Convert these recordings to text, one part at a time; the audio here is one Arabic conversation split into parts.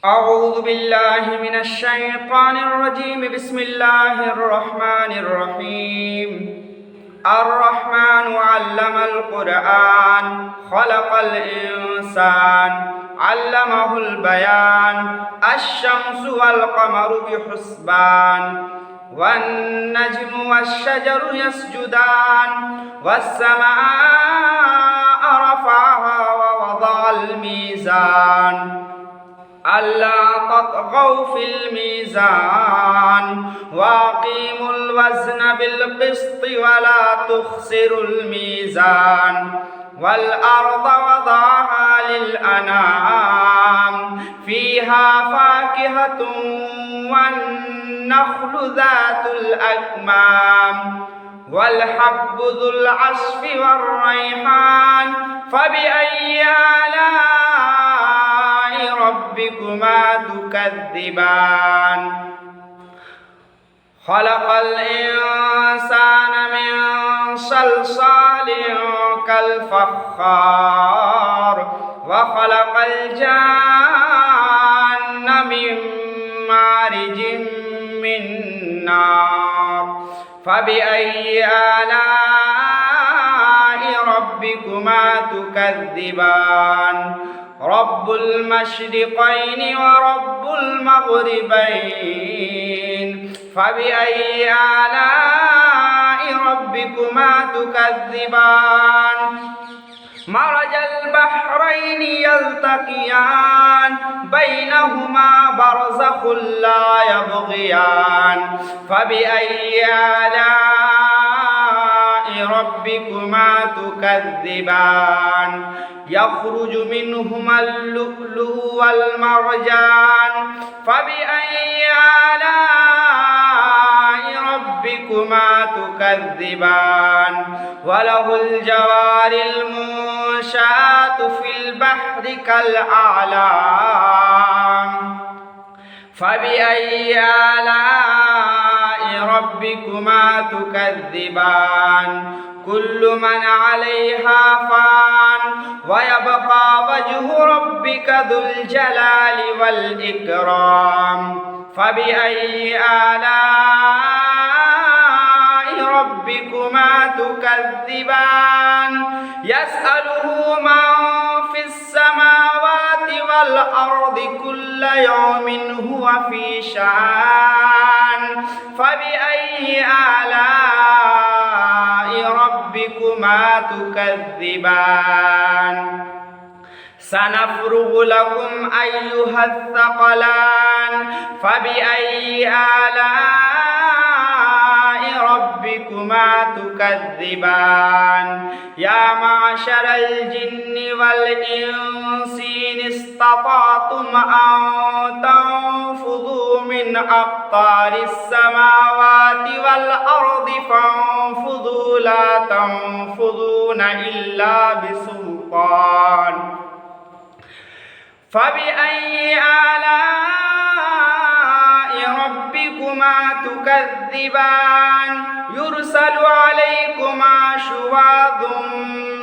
أعوذ بالله من الشيطان الرجيم. بسم الله الرحمن الرحيم. الرحمن علم القرآن خلق الإنسان علمه البيان الشمس والقمر بحسبان والنجم والشجر يسجدان والسماء رفعها ووضع الميزان ألا تطغوا في الميزان وأقيموا الوزن بالقسط ولا تخسروا الميزان والأرض وضعها للأنام فيها فاكهة والنخل ذات الأكمام والحب ذو العصف والريحان فبأي آلاء ربكما تكذبان خلق الإنسان من صلصال كالفخار وخلق الجان من مارج من نار فبأي آلاء ربكما تكذبان رب المشرقين ورب المغربين فبأي آلاء ربكما تكذبان مرج البحرين يلتقيان بينهما برزخ لا يبغيان فبأي آلاء ربكما تكذبان يخرج منهما اللؤلؤ والمرجان فبأي آلاء ربكما تكذبان وله الجوار المنشآت في البحر كالأعلام فبأي آلاء ربكما تكذبان كل من عليها فان ويبقى وجه ربك ذو الجلال والإكرام فبأي آلاء ربكما تكذبان يسأله من في السماوات والأرض كل يوم هو في شأن فبأي آلاء ربكما تكذبان سنفرغ لكم أيها الثقلان فبأي آلاء ربكما تكذبان يا معشر الجن والإنس إن استطعتم أن تنفذوا من أقطار السماوات والأرض فانفذوا لا تنفذون إلا بسلطان فبأي آلاء ربكما تكذبان يرسل عليكما شواظ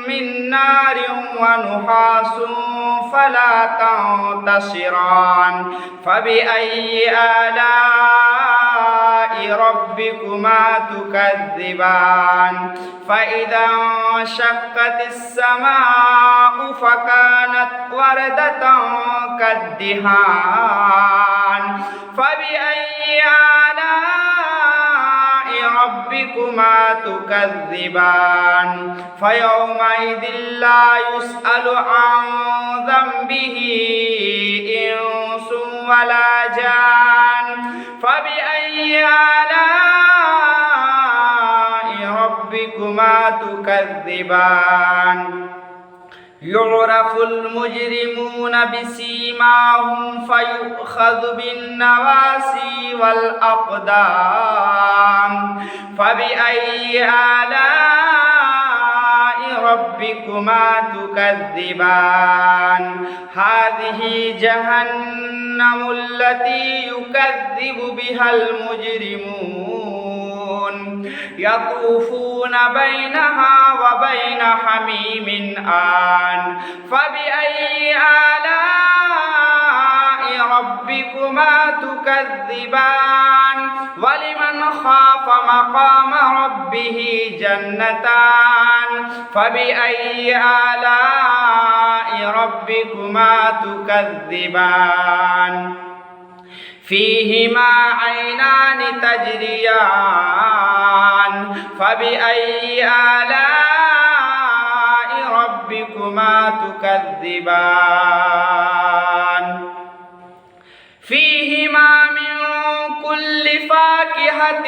من نار ونحاس فلا تنتصران فبأي آلاء ربكما تكذبان فإذا انشقت السماء فكانت وردة كالدهان فبأي آلاء ربكما تكذبان فيومئذ لا يسأل عن ذنبه إنس ولا جان فبأي آلاء ربكما تكذبان يعرف المجرمون بسيماهم فيؤخذ بالنواسي والأقدام فبأي آلاء ربكما تكذبان هذه جهنم التي يكذب بها المجرمون يطوفون بينها وبين حميم آن فبأي آلاء ربكما ربكما تكذبان ولمن خاف مقام ربه جنتان فبأي آلاء ربكما تكذبان فيهما عينان تجريان فبأي آلاء ربكما تكذبان فيهما من كل فاكهة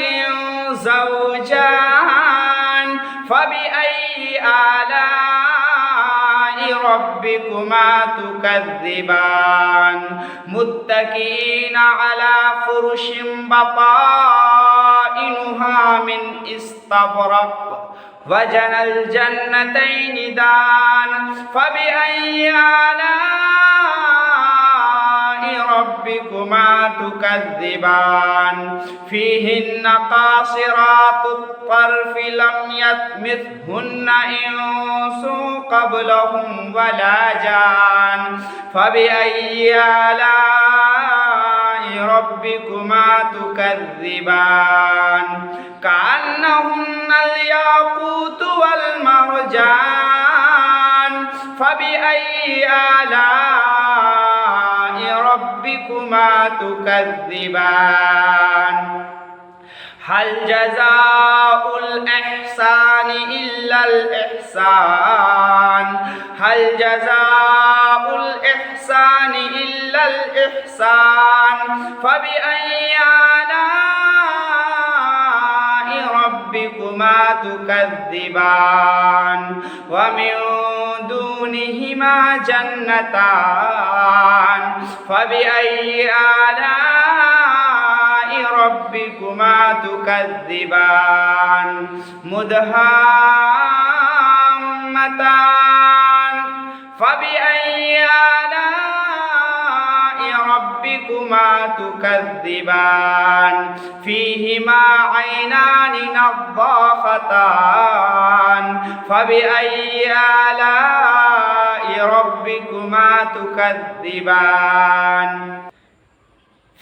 زوجان فبأي آلاء ربكما تكذبان متكئين على فرش بطائنها من استبرق وجنى الجنتين دان فبأي آلاء ربكما تكذبان فيهن قاصرات الطرف لم يطمثهن إنس قبلهم ولا جان فبأي آلاء ربكما تكذبان كأنهن الياقوت والمرجان فبأي آلاء ربكما تكذبان هل جزاء الإحسان إلا الإحسان هل جزاء الإحسان إلا الإحسان فبأي آلاء ربكما تكذبان ومن دونهما جنتان فبأي آلاء ربكما تكذبان مدهامتان فبأي آلاء ربكما تكذبان فيهما عينان نضاختان فبأي آلاء ربكما تكذبان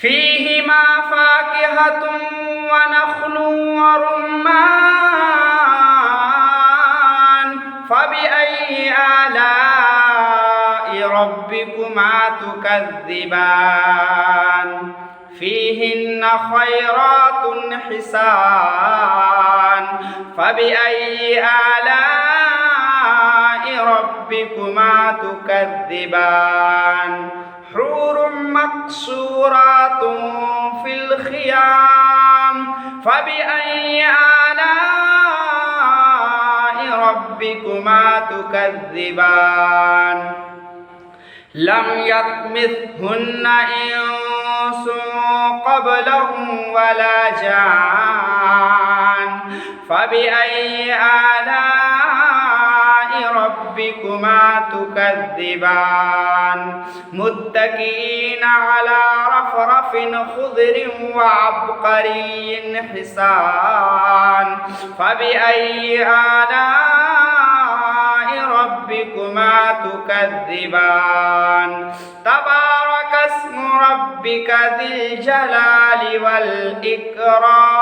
فيهما فاكهة ونخل ورمان فبأي آلاء ربكما تكذبان فيهن خيرات حسان فبأي آلاء ربكما تكذبان حور مقصورات في الخيام فبأي آلاء ربكما تكذبان لم يطمثهن إنس قبلهم ولا جان فبأي آلاء ربكما تكذبان متكئين على رفرف خضر وعبقري حسان فبأي آلاء ربكما تكذبان تبارك اسم ربك ذي الجلال والإكرام